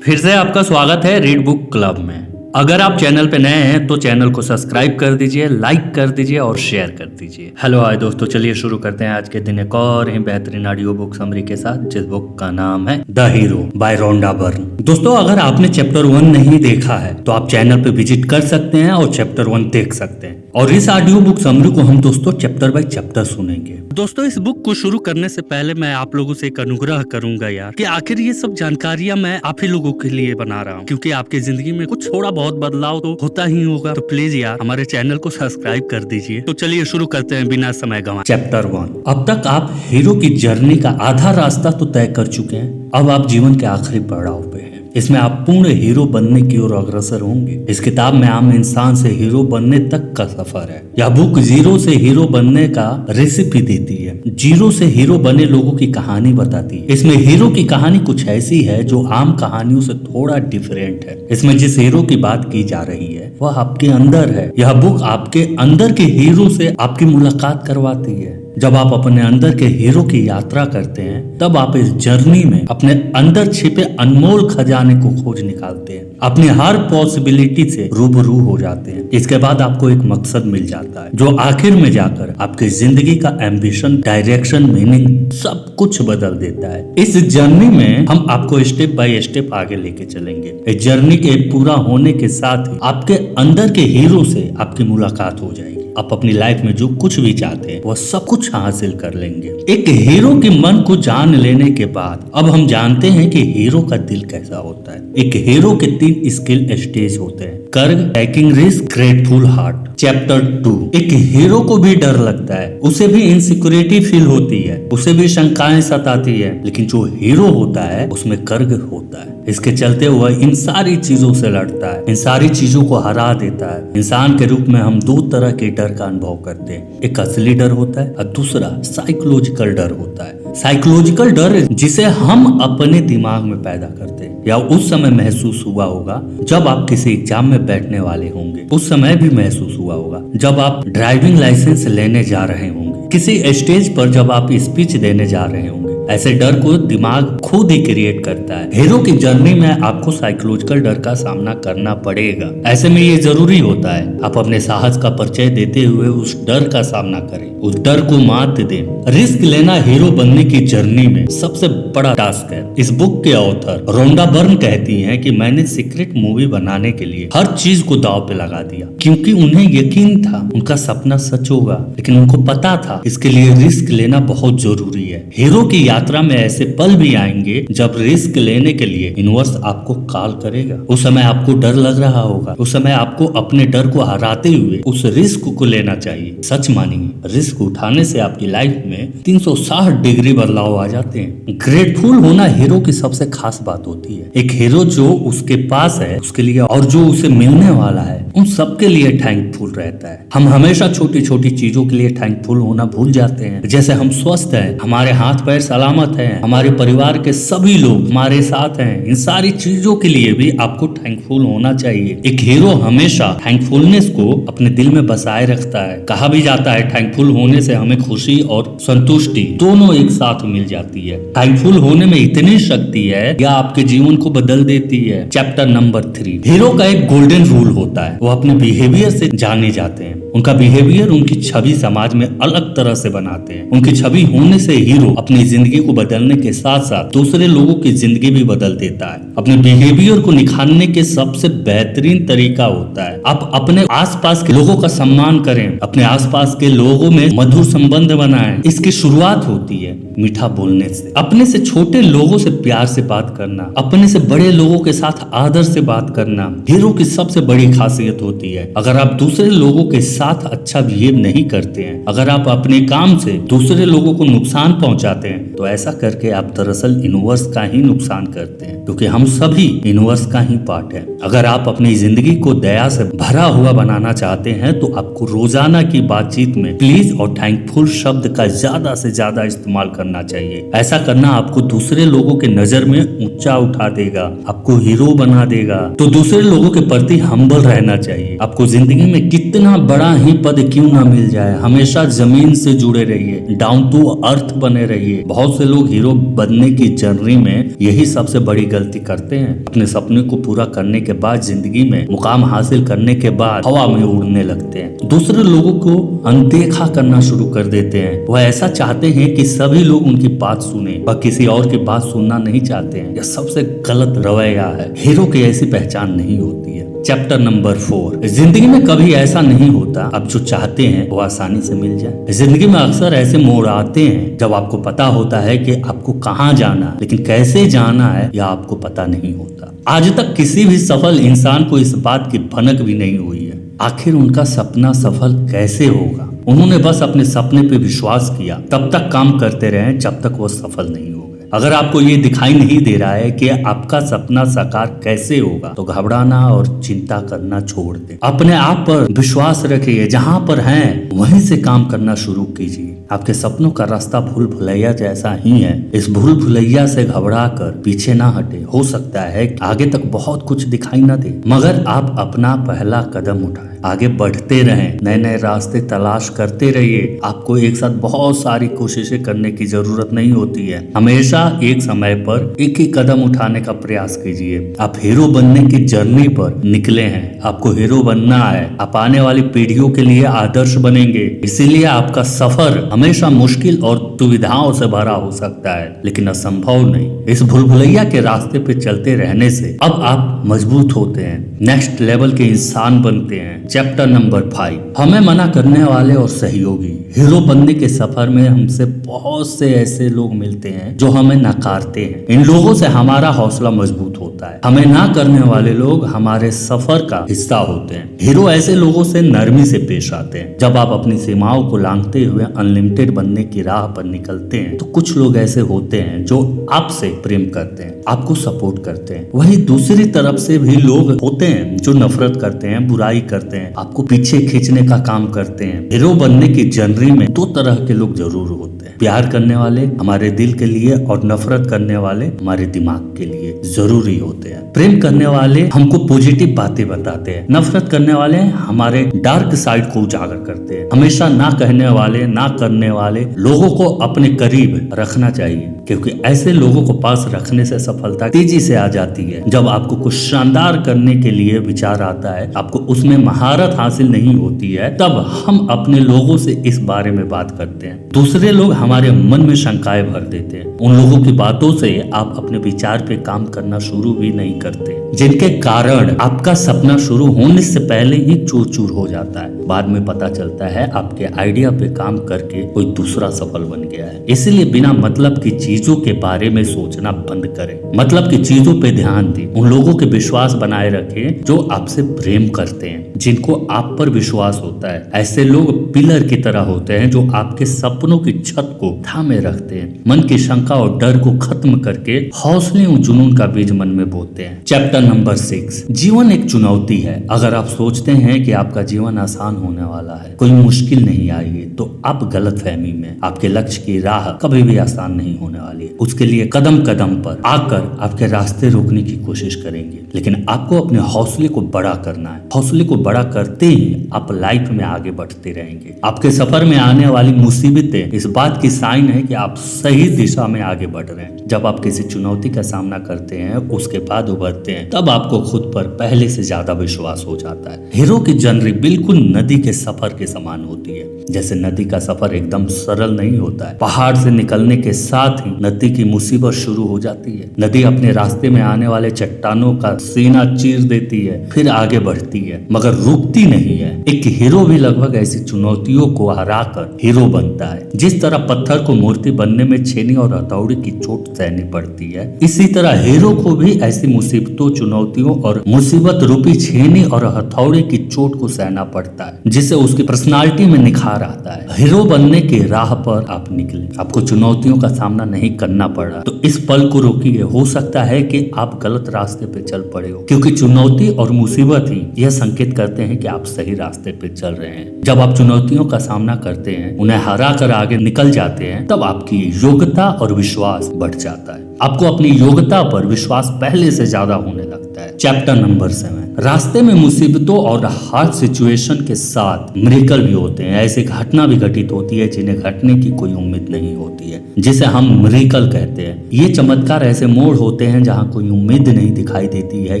फिर से आपका स्वागत है रीड बुक क्लब में। अगर आप चैनल पे नए हैं तो चैनल को सब्सक्राइब कर दीजिए, लाइक कर दीजिए और शेयर कर दीजिए। हेलो हाय दोस्तों, चलिए शुरू करते हैं आज के दिन एक और ही बेहतरीन ऑडियो बुक समरी के साथ, जिस बुक का नाम है the hero by Rhonda Byrne. दोस्तों, अगर आपने चैप्टर 1 नहीं देखा है तो आप चैनल पे विजिट कर सकते हैं और चैप्टर 1 देख सकते हैं। और इस ऑडियो बुक समरी को हम दोस्तों चैप्टर बाय चैप्टर सुनेंगे। दोस्तों, इस बुक को शुरू करने से पहले मैं आप लोगों से एक अनुग्रह करूंगा यार, कि आखिर ये सब जानकारियां मैं आप ही लोगों के लिए बना रहा हूँ, क्योंकि आपकी जिंदगी में कुछ थोड़ा बहुत बदलाव तो होता ही होगा। तो प्लीज यार हमारे चैनल को सब्सक्राइब कर दीजिए। तो चलिए शुरू करते हैं बिना समय गंवाए। चैप्टर 1। अब तक आप हीरो की जर्नी का आधा रास्ता तो तय कर चुके हैं, अब आप जीवन के आखिरी पड़ाव पे हैं। इसमें आप पूर्ण हीरो बनने की ओर अग्रसर होंगे। इस किताब में आम इंसान से हीरो बनने तक का सफर है। यह बुक जीरो से हीरो बनने का रेसिपी देती है, जीरो से हीरो बने लोगों की कहानी बताती है। इसमें हीरो की कहानी कुछ ऐसी है जो आम कहानियों से थोड़ा डिफरेंट है। इसमें जिस हीरो की बात की जा रही है वह आपके अंदर है। यह बुक आपके अंदर के हीरो से आपकी मुलाकात करवाती है। जब आप अपने अंदर के हीरो की यात्रा करते हैं तब आप इस जर्नी में अपने अंदर छिपे अनमोल खजाने को खोज निकालते हैं, अपनी हर पॉसिबिलिटी से रूबरू हो जाते हैं। इसके बाद आपको एक मकसद मिल जाता है जो आखिर में जाकर आपकी जिंदगी का एम्बिशन, डायरेक्शन, मीनिंग सब कुछ बदल देता है। इस जर्नी में हम आपको स्टेप बाय स्टेप आगे लेके चलेंगे। इस जर्नी के पूरा होने के साथ ही आपके अंदर के हीरो से आपकी मुलाकात हो जाएगी। आप अपनी लाइफ में जो कुछ भी चाहते हैं वह सब कुछ हासिल कर लेंगे। एक हीरो के मन को जान लेने के बाद अब हम जानते हैं कि हीरो का दिल कैसा होता है। एक हीरो के 3 स्किल स्टेज होते हैं: curve, taking risk, grateful heart. Chapter 2। एक हीरो को भी डर लगता है, उसे भी इनसिक्योरिटी फील होती है, उसे भी शंकाएं सताती है, लेकिन जो हीरो होता है उसमें कर्व होता है। इसके चलते वह इन सारी चीजों से लड़ता है, इन सारी चीजों को हरा देता है। इंसान के रूप में हम 2 तरह के डर का अनुभव करते हैं, एक असली डर होता है और दूसरा साइकोलॉजिकल डर होता है। साइकोलॉजिकल डर जिसे हम अपने दिमाग में पैदा करते हैं, या उस समय महसूस हुआ होगा जब आप किसी एग्जाम में बैठने वाले होंगे, उस समय भी महसूस हुआ होगा जब आप ड्राइविंग लाइसेंस लेने जा रहे होंगे, किसी स्टेज पर जब आप स्पीच देने जा रहे होंगे। ऐसे डर को दिमाग खुद ही क्रिएट करता है। हीरो की जर्नी में आपको साइकोलॉजिकल डर का सामना करना पड़ेगा। ऐसे में ये जरूरी होता है आप अपने साहस का परिचय देते हुए उस डर का सामना करें, उस डर को मात दें। रिस्क लेना हीरो बनने की जर्नी में सबसे बड़ा टास्क है। इस बुक के ऑथर रोंडा बर्न कहती हैं कि मैंने सीक्रेट मूवी बनाने के लिए हर चीज को दांव पे लगा दिया, क्योंकि उन्हें यकीन था उनका सपना सच होगा, लेकिन उनको पता था इसके लिए रिस्क लेना बहुत जरूरी है। हीरो की यात्रा में ऐसे पल भी आएंगे जब रिस्क लेने के लिए यूनिवर्स आपको कॉल करेगा। उस समय आपको डर लग रहा होगा, उस समय आपको अपने डर को हराते हुए उस रिस्क को लेना चाहिए। सच मानिए, रिस्क उठाने से आपकी लाइफ में 360 डिग्री बदलाव आ जाते हैं। ग्रेटफुल होना हीरो की सबसे खास बात होती है। एक हीरो जो उसके पास है उसके लिए और जो उसे मिलने वाला है उन सबके लिए थैंकफुल रहता है। हम हमेशा छोटी छोटी चीजों के लिए थैंकफुल होना भूल जाते हैं, जैसे हम स्वस्थ हैं, हमारे हाथ पैर सलामत हैं, हमारे परिवार के सभी लोग हमारे साथ हैं। इन सारी चीजों के लिए भी आपको थैंकफुल होना चाहिए। एक हीरो हमेशा थैंकफुलनेस को अपने दिल में बसाए रखता है। कहा भी जाता है थैंकफुल होने से हमें खुशी और संतुष्टि दोनों एक साथ मिल जाती है। थैंकफुल होने में इतनी शक्ति है यह आपके जीवन को बदल देती है। Chapter number 3। हीरो का एक गोल्डन रूल होता है, वो अपने बिहेवियर से जाने जाते हैं। उनका बिहेवियर उनकी छवि समाज में अलग तरह से बनाते हैं। उनकी छवि होने से हीरो अपनी जिंदगी को बदलने के साथ साथ दूसरे लोगों की जिंदगी भी बदल देता है। अपने बिहेवियर को निखारने के सबसे बेहतरीन तरीका होता है आप अपने आसपास के लोगों का सम्मान करें, अपने आसपास के लोगों में मधुर संबंध बनाएं। इसकी शुरुआत होती है मीठा बोलने से। अपने से छोटे लोगों से प्यार से बात करना, अपने से बड़े लोगों के साथ आदर से बात करना हीरो की सबसे बड़ी खासियत होती है। अगर आप दूसरे लोगों के साथ अच्छा बिहेव नहीं करते हैं, अगर आप अपने काम से दूसरे लोगों को नुकसान पहुंचाते हैं, तो ऐसा करके आप दरअसल यूनिवर्स का ही नुकसान करते हैं, क्योंकि हम सभी यूनिवर्स का ही पार्ट है। अगर आप अपनी जिंदगी को दया से भरा हुआ बनाना चाहते हैं तो आपको रोजाना की बातचीत में प्लीज और थैंकफुल शब्द का ज्यादा से ज्यादा इस्तेमाल करना चाहिए। ऐसा करना आपको दूसरे लोगों के नजर में ऊंचा उठा देगा, आपको हीरो बना देगा। तो दूसरे लोगों के प्रति हम्बल रहना चाहिए। आपको जिंदगी में कितना बड़ा ही पद क्यों ना मिल जाए, हमेशा जमीन से जुड़े रहिए, डाउन टू अर्थ बने रहिए। बहुत से लोग हीरो बनने की जर्नी में यही सबसे बड़ी गलती करते हैं। अपने सपने को पूरा करने के बाद, जिंदगी में मुकाम हासिल करने के बाद हवा में उड़ने लगते हैं, दूसरे लोगों को अनदेखा करना शुरू कर देते हैं। वह ऐसा चाहते हैं कि सभी लोग उनकी बात सुने, वह किसी और की बात सुनना नहीं चाहते हैं। यह सबसे गलत रवैया है। हीरो की ऐसी पहचान नहीं होती है। चैप्टर नंबर 4, जिंदगी में कभी ऐसा नहीं होता आप जो चाहते हैं वो आसानी से मिल जाए। जिंदगी में अक्सर ऐसे मोड़ आते हैं जब आपको पता होता है कि आपको कहाँ जाना है, लेकिन कैसे जाना है यह आपको पता नहीं होता। आज तक किसी भी सफल इंसान को इस बात की भनक भी नहीं हुई है आखिर उनका सपना सफल कैसे होगा। उन्होंने बस अपने सपने पे विश्वास किया, तब तक काम करते रहे जब तक वो सफल नहीं हो गए। अगर आपको ये दिखाई नहीं दे रहा है कि आपका सपना साकार कैसे होगा, तो घबराना और चिंता करना छोड़ दें। अपने आप पर विश्वास रखिए, जहां पर हैं वहीं से काम करना शुरू कीजिए। आपके सपनों का रास्ता भूल भुलैया जैसा ही है। इस भूल भुलैया से घबरा कर पीछे ना हटे। हो सकता है कि आगे तक बहुत कुछ दिखाई ना दे, मगर आप अपना पहला कदम उठाएं, आगे बढ़ते रहें, नए नए रास्ते तलाश करते रहिए। आपको एक साथ बहुत सारी कोशिशें करने की जरूरत नहीं होती है। हमेशा एक समय पर एक ही कदम उठाने का प्रयास कीजिए। आप हीरो बनने की जर्नी पर निकले हैं, आपको हीरो बनना है। आप आने वाली पीढ़ियों के लिए आदर्श बनेंगे, इसीलिए आपका सफर हमेशा मुश्किल और दुविधाओं से भरा हो सकता है, लेकिन असंभव नहीं। इस भूल भुलैया के रास्ते पे चलते रहने से अब आप मजबूत होते हैं, नेक्स्ट लेवल के इंसान बनते हैं। चैप्टर नंबर 5, हमें मना करने वाले और सहयोगी। हीरो बनने के सफर में हमसे बहुत से ऐसे लोग मिलते हैं जो हमें नकारते हैं। इन लोगों से हमारा हौसला मजबूत होता है। हमें ना करने वाले लोग हमारे सफर का हिस्सा होते हैं। हीरो ऐसे लोगों से नरमी से पेश आते हैं। जब आप अपनी सीमाओं को लांघते हुए अनलिमिटेड बनने की राह पर निकलते हैं, तो कुछ लोग ऐसे होते हैं जो आपसे प्रेम करते हैं, आपको सपोर्ट करते हैं। वही दूसरी तरफ से भी लोग होते हैं जो नफरत करते हैं, बुराई करते हैं, आपको पीछे खींचने का काम करते हैं। हीरो बनने की जर्नी में दो तरह के लोग जरूर होते हैं, प्यार करने वाले हमारे दिल के लिए और नफरत करने वाले हमारे दिमाग के लिए जरूरी होते हैं। प्रेम करने वाले हमको पॉजिटिव बातें बताते हैं, नफरत करने वाले हमारे डार्क साइड को उजागर करते हैं। हमेशा ना कहने वाले, ना करने वाले लोगों को अपने करीब रखना चाहिए, क्योंकि ऐसे लोगों को पास रखने से सफलता तेजी से आ जाती है। जब आपको कुछ शानदार करने के लिए विचार आता है, आपको उसमें महारत हासिल नहीं होती है, तब हम अपने लोगों से इस बारे में बात करते हैं। दूसरे लोग हमारे मन में शंकाएं भर देते हैं। उन लोगों की बातों से आप अपने विचार पे काम करना शुरू भी नहीं करते, जिनके कारण आपका सपना शुरू होने से पहले ही चूर चूर हो जाता है। बाद में पता चलता है आपके आइडिया पे काम करके कोई दूसरा सफल बन गया है। इसलिए बिना मतलब की चीजों के बारे में सोचना बंद करें, मतलब की चीजों पे ध्यान दें। उन लोगों के विश्वास बनाए रखें जो आपसे प्रेम करते हैं, जिनको आप पर विश्वास होता है। ऐसे लोग पिलर की तरह होते हैं जो आपके सपनों की छत को थामे रखते हैं, मन की शंका और डर को खत्म करके हौसले और जुनून का बीज मन में बोते हैं। चैप्टर नंबर 6, जीवन एक चुनौती है। अगर आप सोचते हैं कि आपका जीवन आसान होने वाला है, कोई मुश्किल नहीं आएगी, तो आप गलत फहमी में। आपके लक्ष्य की राह कभी भी आसान नहीं होने वाली है। उसके लिए कदम कदम पर आकर आपके रास्ते रोकने की कोशिश करेंगे, लेकिन आपको अपने हौसले को बड़ा करना है। हौसले को बड़ा करते ही आप लाइफ में आगे बढ़ते रहेंगे। आपके सफर में आने वाली मुसीबतें इस बात की साइन है कि आप सही दिशा में आगे बढ़ रहे हैं। जब आप किसी चुनौती का सामना करते हैं, उसके बाद उभरते हैं, तब आपको खुद पर पहले से ज्यादा विश्वास हो जाता है। हीरो की जर्नी बिल्कुल नदी के सफर के समान होती है। जैसे नदी का सफर एकदम सरल नहीं होता है। पहाड़ से निकलने के साथ ही नदी की मुसीबत शुरू हो जाती है। नदी अपने रास्ते में आने वाले चट्टानों का सीना चीर देती है, फिर आगे बढ़ती है, मगर रुकती नहीं है। एक हीरो भी लगभग ऐसी चुनौतियों को हराकर हीरो बनता है। जिस तरह पत्थर को मूर्ति बनने में छेनी और हथौड़ी की चोट सहनी पड़ती है, इसी तरह हीरो को भी ऐसी मुसीबतों, चुनौतियों और मुसीबत रूपी छेनी और हथौड़ी की चोट को सहना पड़ता है, जिससे उसकी पर्सनालिटी में निखार आता है। हीरो बनने की राह पर आप निकले, आपको चुनौतियों का सामना नहीं करना पड़ा, तो इस पल को रोकिए। हो सकता है कि आप गलत रास्ते पे चल पड़े हो, क्योंकि चुनौती और मुसीबत ही यह संकेत करते हैं कि आप सही रास्ते पे चल रहे हैं। जब आप चुनौतियों का सामना करते हैं, उन्हें हरा कर आगे निकल जाते हैं, तब आपकी योग्यता और विश्वास बढ़ जाता है। आपको अपनी योग्यता पर विश्वास पहले से ज्यादा होने लगता है। चैप्टर नंबर 7, रास्ते में मुसीबतों और हार्ड सिचुएशन के साथ मिरेकल भी होते हैं। ऐसी घटना भी घटित होती है जिन्हें घटने की कोई उम्मीद नहीं होती है, जिसे हम मिरेकल कहते हैं। ये चमत्कार ऐसे मोड़ होते हैं जहाँ कोई उम्मीद नहीं दिखाई देती है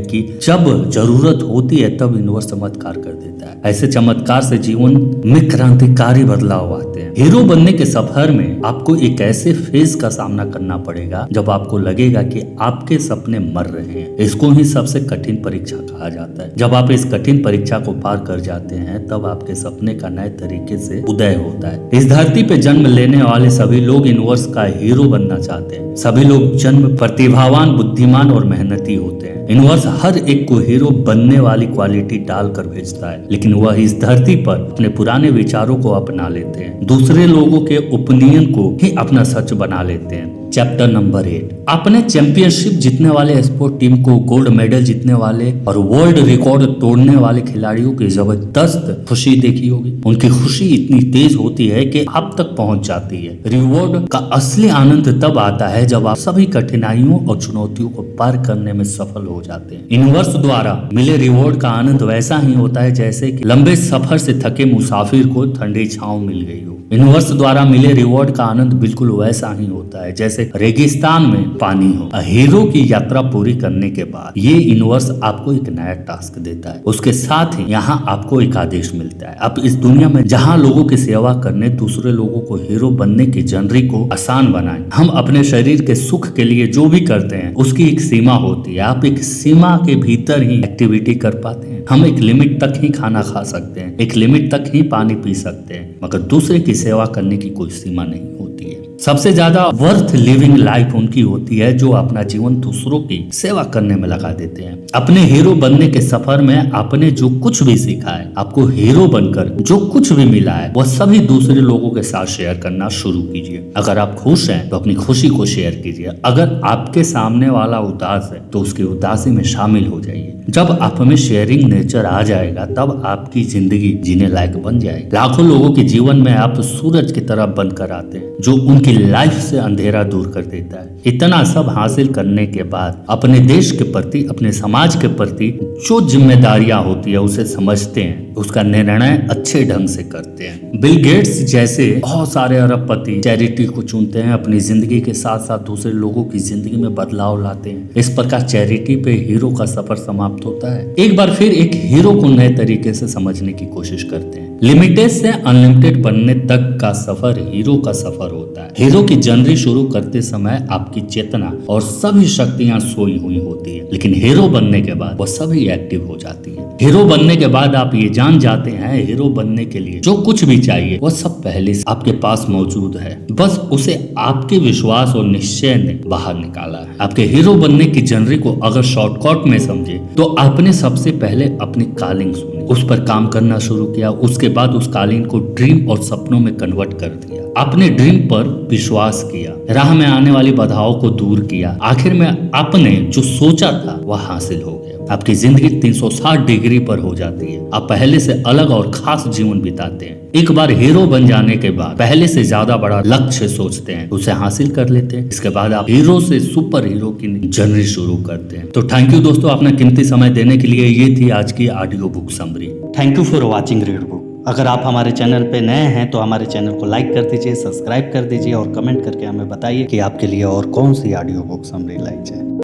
कि जब जरूरत होती है तब यूनिवर्स चमत्कार कर देता है। ऐसे चमत्कार से जीवन में क्रांतिकारी बदलाव आते हैं। हीरो बनने के सफर में आपको एक ऐसे फेज का सामना करना पड़ेगा जब आपको लगेगा कि आपके सपने मर रहे हैं। इसको ही सबसे कठिन परीक्षा कहा जाता है। जब आप इस कठिन परीक्षा को पार कर जाते हैं, तब आपके सपने का नए तरीके से उदय होता है। इस धरती पे जन्म लेने वाले सभी लोग यूनिवर्स का हीरो बनना चाहते हैं। सभी लोग जन्म प्रतिभावान, बुद्धिमान और मेहनती होते हैं। यूनिवर्स हर एक को हीरो बनने वाली क्वालिटी डालकर भेजता है, लेकिन वह इस धरती पर अपने पुराने विचारों को अपना लेते हैं, दूसरे लोगों के ओपिनियन को ही अपना सच बना लेते हैं। चैप्टर नंबर 8, आपने चैंपियनशिप जीतने वाले स्पोर्ट टीम को, गोल्ड मेडल जीतने वाले और वर्ल्ड रिकॉर्ड तोड़ने वाले खिलाड़ियों की जबरदस्त खुशी देखी होगी। उनकी खुशी इतनी तेज होती है कि आप तक पहुंच जाती है। रिवॉर्ड का असली आनंद तब आता है जब आप सभी कठिनाइयों और चुनौतियों को पार करने में सफल हो जाते हैं। यूनिवर्स द्वारा मिले रिवॉर्ड का आनंद वैसा ही होता है जैसे कि लंबे सफर से थके मुसाफिर को ठंडी छांव मिल गई हो। यूनिवर्स द्वारा मिले रिवॉर्ड का आनंद बिल्कुल वैसा ही होता है जैसे रेगिस्तान में पानी हो। हीरो की यात्रा पूरी करने के बाद ये यूनिवर्स आपको एक नया टास्क देता है। उसके साथ ही यहाँ आपको एक आदेश मिलता है। आप इस दुनिया में जहाँ लोगों की सेवा करने, दूसरे लोगों को हीरो बनने की जर्नी को आसान बनाएं। हम अपने शरीर के सुख के लिए जो भी करते हैं उसकी एक सीमा होती है। आप एक सीमा के भीतर ही एक्टिविटी कर पाते हैं। हम एक लिमिट तक ही खाना खा सकते हैं, एक लिमिट तक ही पानी पी सकते हैं, मगर दूसरे की सेवा करने की कोई सीमा नहीं होती है। सबसे ज्यादा वर्थ लिविंग लाइफ उनकी होती है जो अपना जीवन दूसरों की सेवा करने में लगा देते हैं। अपने हीरो बनने के सफर में आपने जो कुछ भी सीखा है, आपको हीरो बनकर जो कुछ भी मिला है, वह सभी दूसरे लोगों के साथ शेयर करना शुरू कीजिए। अगर आप खुश हैं तो अपनी खुशी को शेयर कीजिए। अगर आपके सामने वाला उदास है तो उसकी उदासी में शामिल हो जाइए। जब आप में शेयरिंग नेचर आ जाएगा, तब आपकी जिंदगी जीने लायक बन जाएगी। लाखों लोगों के जीवन में आप सूरज की तरह बनकर आते हैं, जो उनकी लाइफ से अंधेरा दूर कर देता है। इतना सब हासिल करने के बाद अपने देश के प्रति, अपने समाज के प्रति जो जिम्मेदारियां होती है उसे समझते हैं, उसका निर्णय अच्छे ढंग से करते हैं। बिल गेट्स जैसे बहुत सारे अरबपति चैरिटी को चुनते हैं, अपनी जिंदगी के साथ साथ दूसरे लोगों की जिंदगी में बदलाव लाते हैं। इस प्रकार चैरिटी पे हीरो का सफर समाप्त होता है। एक बार फिर एक हीरो को नए तरीके से समझने की कोशिश करते हैं। लिमिटेड से अनलिमिटेड बनने तक का सफर हीरो का सफर होता है। हीरो की जर्नी शुरू करते समय आपकी चेतना और सभी शक्तियां सोई हुई होती है, लेकिन हीरो बनने के बाद वह सभी एक्टिव हो जाती है। हीरो बनने के बाद आप ये जान जाते हैं, हीरो बनने के लिए जो कुछ भी चाहिए वह सब पहले से आपके पास मौजूद है, बस उसे आपके विश्वास और निश्चय ने बाहर निकाला है। आपके हीरो बनने की जर्नी को अगर शॉर्टकट में समझे तो आपने सबसे पहले अपनी कॉलिंग सुनी, उस पर काम करना शुरू किया, उसके बाद उस कॉलिंग को ड्रीम और सपनों में कन्वर्ट कर दिया। आपने ड्रीम पर विश्वास किया, राह में आने वाली बाधाओं को दूर किया, आखिर में आपने जो सोचा था वह हासिल हो गया। आपकी जिंदगी 360 डिग्री पर हो जाती है। आप पहले से अलग और खास जीवन बिताते हैं। एक बार हीरो बन जाने के बाद पहले से ज्यादा बड़ा लक्ष्य सोचते हैं, उसे हासिल कर लेते हैं। इसके बाद आप हीरो से सुपर हीरो की जर्नी शुरू करते हैं। तो थैंक यू दोस्तों, अपना कीमती समय देने के लिए। ये थी आज की audio book summary. Thank you for watching read book. अगर आप हमारे चैनल पे नए हैं तो हमारे चैनल को लाइक कर दीजिए, सब्सक्राइब कर दीजिए और कमेंट करके हमें बताइए कि आपके लिए और कौन सी ऑडियो बुक समरी लाई जाए।